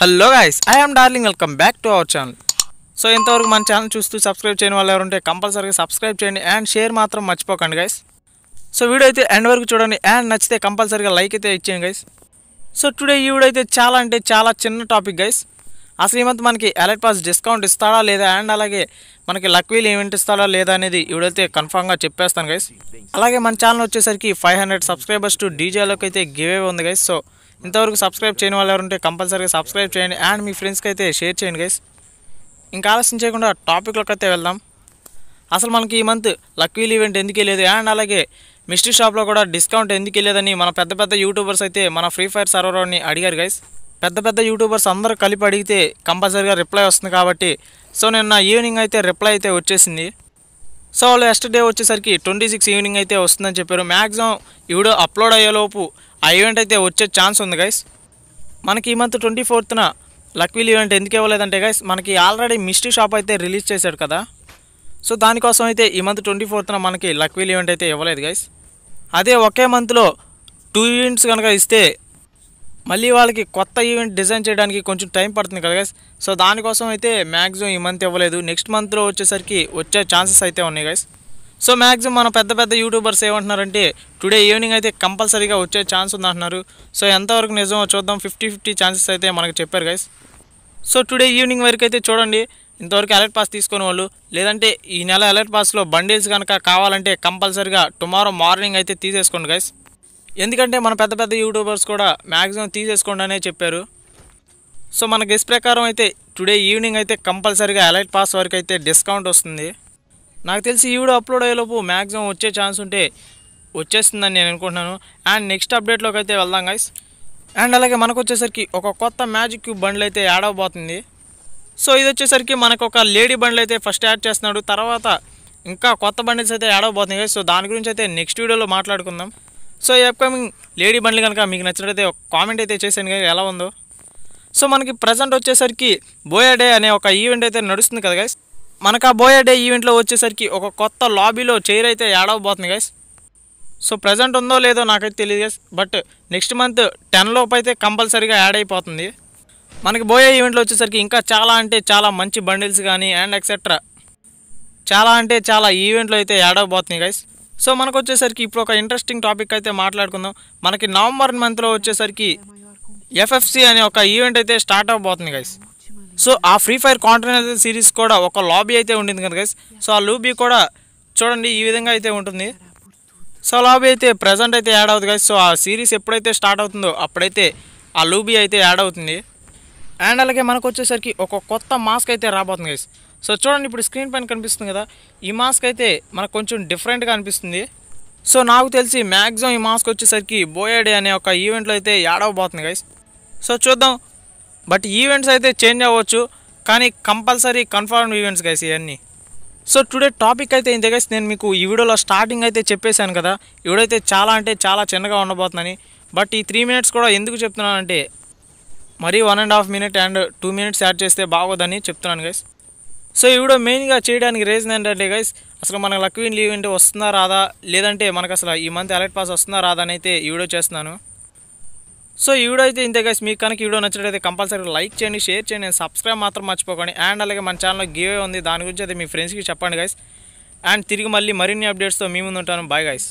Hello guys, I am darling. Welcome back to our channel. So ఇంతవరకు మన channel చూస్తూ subscribe చేయని వాళ్ళు ఎవరుంటే కంపల్సరీగా సబ్స్క్రైబ్ చేయండి అండ్ షేర్ మాత్రం మర్చిపోకండి గైస్. సో వీడియో అయితే ఎండ్ వరకు చూడండి అండ్ నచ్చితే కంపల్సరీగా లైక్ అయితే ఇచ్చేయండి గైస్. సో టుడే ఈ వీడియో అయితే చాలా చిన్న టాపిక్ గైస్. అసలు ఈ మంత్ మనకి ఎలైట్ పాస్ డిస్కౌంట్ ఇస్తాడా లేదా అండ్ అలాగే మనకి లక్ వీల్ ఈవెంట్ ఇస్తాడా లేదా అనేది ఈ వీడియో అయితే కన్ఫామ్గా చెప్పేస్తాను గైస్. అలాగే మన ఛానల్ వచ్చేసరికి 500 సబ్స్క్రైబర్స్ టు డీజేలోకి అయితే గివ్ అవే ఉంది గైస్. సో ఇంతవరకు సబ్స్క్రైబ్ చేయని వాళ్ళు ఎవరుంటే కంపల్సరీగా సబ్స్క్రైబ్ చేయండి అండ్ మీ ఫ్రెండ్స్కి అయితే షేర్ చేయండి గైస్. ఇంకా ఆలస్యం చేయకుండా టాపిక్లోకి అయితే వెళ్దాం. అసలు మనకి ఈ మంత్ లక్ వీల్ ఈవెంట్ ఎందుకు వెళ్ళలేదు అండ్ అలాగే మిస్టరీ షాప్లో కూడా డిస్కౌంట్ ఎందుకు వెళ్ళలేదని మన పెద్ద యూట్యూబర్స్ అయితే మన ఫ్రీ ఫైర్ సర్వర్ని అడిగారు గైస్. పెద్ద యూట్యూబర్స్ అందరూ కలిపి అడిగితే కంపల్సరీగా రిప్లై వస్తుంది కాబట్టి సో నిన్న ఈవినింగ్ అయితే రిప్లై అయితే వచ్చేసింది. సో వాళ్ళు ఎస్టర్డే వచ్చేసరికి 26 ఈవినింగ్ అయితే వస్తుందని చెప్పారు. మ్యాక్సిమం ఈ వీడియో అప్లోడ్ అయ్యేలోపు ఆ ఈవెంట్ అయితే వచ్చే ఛాన్స్ ఉంది గైస్. మనకి ఈ మంత్ 24న లక్ వీల్ ఈవెంట్ ఎందుకు ఇవ్వలేదంటే గైస్, మనకి ఆల్రెడీ మిస్టరీ షాప్ అయితే రిలీజ్ చేశాడు కదా. సో దానికోసం అయితే ఈ మంత్ 24న మనకి లక్ వీల్ ఈవెంట్ అయితే ఇవ్వలేదు గైస్. అదే ఒకే మంత్లో 2 ఈవెంట్స్ కనుక ఇస్తే మళ్ళీ వాళ్ళకి కొత్త ఈవెంట్ డిజైన్ చేయడానికి కొంచెం టైం పడుతుంది కదా గైస్. సో దానికోసం అయితే మ్యాక్సిమం ఈ మంత్ ఇవ్వలేదు. నెక్స్ట్ మంత్లో వచ్చేసరికి వచ్చే ఛాన్సెస్ అయితే ఉన్నాయి గైస్. సో మ్యాక్సిమం మన పెద్ద యూట్యూబర్స్ ఏమంటున్నారంటే టుడే ఈవినింగ్ అయితే కంపల్సరీగా వచ్చే ఛాన్స్ ఉందంటున్నారు. సో ఎంతవరకు నిజమో చూద్దాం. 50-50 ఛాన్సెస్ అయితే మనకు చెప్పారు గైస్. సో టుడే ఈవినింగ్ వరకు అయితే చూడండి. ఇంతవరకు అలర్ట్ పాస్ తీసుకునే వాళ్ళు లేదంటే ఈ నెల అలర్ట్ పాస్లో బండిల్స్ కనుక కావాలంటే కంపల్సరీగా టుమారో మార్నింగ్ అయితే తీసేసుకోండి గైస్. ఎందుకంటే మన పెద్ద యూట్యూబర్స్ కూడా మ్యాక్సిమం తీసేసుకోండి అనే చెప్పారు. సో మన గెస్ ప్రకారం అయితే టుడే ఈవినింగ్ అయితే కంపల్సరీగా అలర్ట్ పాస్ వరకు అయితే డిస్కౌంట్ వస్తుంది. నాకు తెలిసి ఈ వీడియో అప్లోడ్ అయ్యేలోపు మ్యాక్సిమం వచ్చే ఛాన్స్ ఉంటే వచ్చేస్తుందని నేను అనుకుంటున్నాను. అండ్ నెక్స్ట్ అప్డేట్లోకి అయితే వెళ్దాం గైస్. అండ్ అలాగే మనకు వచ్చేసరికి ఒక కొత్త మ్యాజిక్ క్యూబ్ బండ్లు అయితే యాడ్ అవబోతుంది. సో ఇది వచ్చేసరికి మనకు ఒక లేడీ బండ్లు అయితే ఫస్ట్ యాడ్ చేస్తున్నాడు. తర్వాత ఇంకా కొత్త బండిల్స్ అయితే యాడ్ అవబోతుంది గైస్. సో దాని గురించి అయితే నెక్స్ట్ వీడియోలో మాట్లాడుకుందాం. సో ఈ అప్కమింగ్ లేడీ బండ్లు కనుక మీకు నచ్చినట్లయితే ఒక కామెంట్ అయితే చేశాను కదా ఎలా ఉందో. సో మనకి ప్రజెంట్ వచ్చేసరికి బోయా డే అనే ఒక ఈవెంట్ అయితే నడుస్తుంది కదా గైస్. మనకు ఆ బోయా డే ఈవెంట్లో వచ్చేసరికి ఒక కొత్త లాబీలో చైర్ అయితే యాడ్ అవబోతుంది గైస్. సో ప్రజెంట్ ఉందో లేదో నాకైతే తెలియదు గైస్. బట్ నెక్స్ట్ మంత్ 10 లోపు అయితే కంపల్సరీగా యాడ్ అయిపోతుంది. మనకి బోయా ఈవెంట్లో వచ్చేసరికి ఇంకా చాలా మంచి బండిల్స్ కానీ అండ్ ఎక్సెట్రా చాలా ఈవెంట్లు అయితే యాడ్ అవబోతున్నాయి గైస్. సో మనకు వచ్చేసరికి ఇప్పుడు ఒక ఇంట్రెస్టింగ్ టాపిక్ అయితే మాట్లాడుకుందాం. మనకి నవంబర్ మంత్లో వచ్చేసరికి FFC అనే ఒక ఈవెంట్ అయితే స్టార్ట్ అవబోతుంది గైస్. సో ఆ ఫ్రీ ఫైర్ కాంటినెంటల్ సిరీస్ కూడా ఒక లాబీ అయితే ఉంటుంది కదా గైస్. సో ఆ లాబీ కూడా చూడండి ఈ విధంగా అయితే ఉంటుంది. సో లాబీ అయితే ప్రజెంట్ అయితే యాడ్ అవుతుంది గైస్. సో ఆ సిరీస్ ఎప్పుడైతే స్టార్ట్ అవుతుందో అప్పుడైతే ఆ లాబీ అయితే యాడ్ అవుతుంది. అండ్ అలాగే మనకు వచ్చేసరికి ఒక కొత్త మాస్క్ అయితే రాబోతుంది గైస్. సో చూడండి ఇప్పుడు స్క్రీన్ పైన కనిపిస్తుంది కదా, ఈ మాస్క్ అయితే మనకు కొంచెం డిఫరెంట్గా అనిపిస్తుంది. సో నాకు తెలిసి మ్యాక్సిమం ఈ మాస్క్ వచ్చేసరికి బోయా డే అనే ఒక ఈవెంట్లో అయితే యాడ్ అవబోతుంది గైస్. సో చూద్దాం. బట్ ఈవెంట్స్ అయితే చేంజ్ అవ్వచ్చు కానీ కంపల్సరీ కన్ఫర్మ్ ఈవెంట్స్ గైస్ ఇవన్నీ. సో టుడే టాపిక్ అయితే ఇంతే గైస్. నేను మీకు ఈ వీడియోలో స్టార్టింగ్ అయితే చెప్పేశాను కదా ఈ వీడియో అయితే చాలా చిన్నగా ఉండబోతుందని. బట్ ఈ 3 మినిట్స్ కూడా ఎందుకు చెప్తున్నానంటే మరీ 1.5 మినిట్ అండ్ 2 మినిట్స్ యాడ్ చేస్తే బాగోదని చెప్తున్నాను గైస్. సో ఈ వీడియో మెయిన్గా చేయడానికి రీజన్ ఏంటంటే గైస్, అసలు మనకు లక్ వీల్ ఈవెంట్ వస్తుందా రాదా లేదంటే మనకు అసలు ఈ మంత్ అలర్ట్ పాస్ వస్తుందా రాదా అని అయితే ఈ వీడియో చేస్తున్నాను. సో ఈ వీడియో అయితే ఇంతే గైస్. మీకు కనుక ఈ వీడియో నచ్చినట్లయితే కంపల్సరీ లైక్ చేయండి, షేర్ చేయండి, సబ్స్క్రైబ్ మాత్రం మర్చిపోకండి. అండ్ అలాగే మన ఛానల్లో గివ్ అవే ఉంది, దాని గురించి అయితే మీ ఫ్రెండ్స్కి చెప్పండి గైస్. అండ్ తిరిగి మళ్ళీ మరిన్ని అప్డేట్స్తో మీ ముందు ఉంటాను. Bye guys.